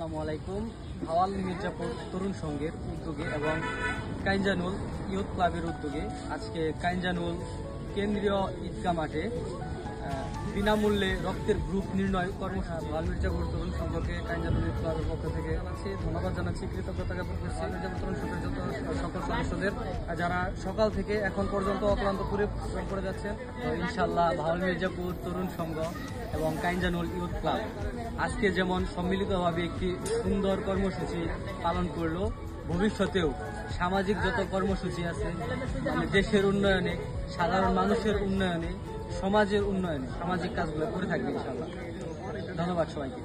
আসসালামু আলাইকুম। ভাওয়াল মির্জাপুর তরুণ সংঘের উদ্যোগে এবং কাইনজানুল ইউথ ক্লাবের উদ্যোগে আজকে কাইনজানুল কেন্দ্রীয় ঈদগাহ মাঠে বিনামূল্যে রক্তের গ্রুপ নির্ণয় কর্মসূচি ভাওয়াল মির্জাপুর তরুণ সংঘকে কাইনজানুল ইউথ ক্লাবের পক্ষ থেকে ধন্যবাদ জানাচ্ছি, কৃতজ্ঞতা জ্ঞাপন করছি মির্জাপুর তরুণ সংঘের যত সকল সদস্যদের, যারা সকাল থেকে এখন পর্যন্ত অক্লান্ত পরিশ্রম করে যাচ্ছেন। ইনশাআল্লাহ ভাওয়াল মির্জাপুর তরুণ সংঘ এবং কাইনজানুল ইউথ ক্লাব আজকে যেমন সম্মিলিতভাবে একটি সুন্দর কর্মসূচি পালন করলো, ভবিষ্যতেও সামাজিক যত কর্মসূচি আছে মানে দেশের উন্নয়নে, সাধারণ মানুষের উন্নয়নে, সমাজের উন্নয়নে সামাজিক কাজগুলো করে থাকবে ইনশাআল্লাহ। ধন্যবাদ সবাইকে।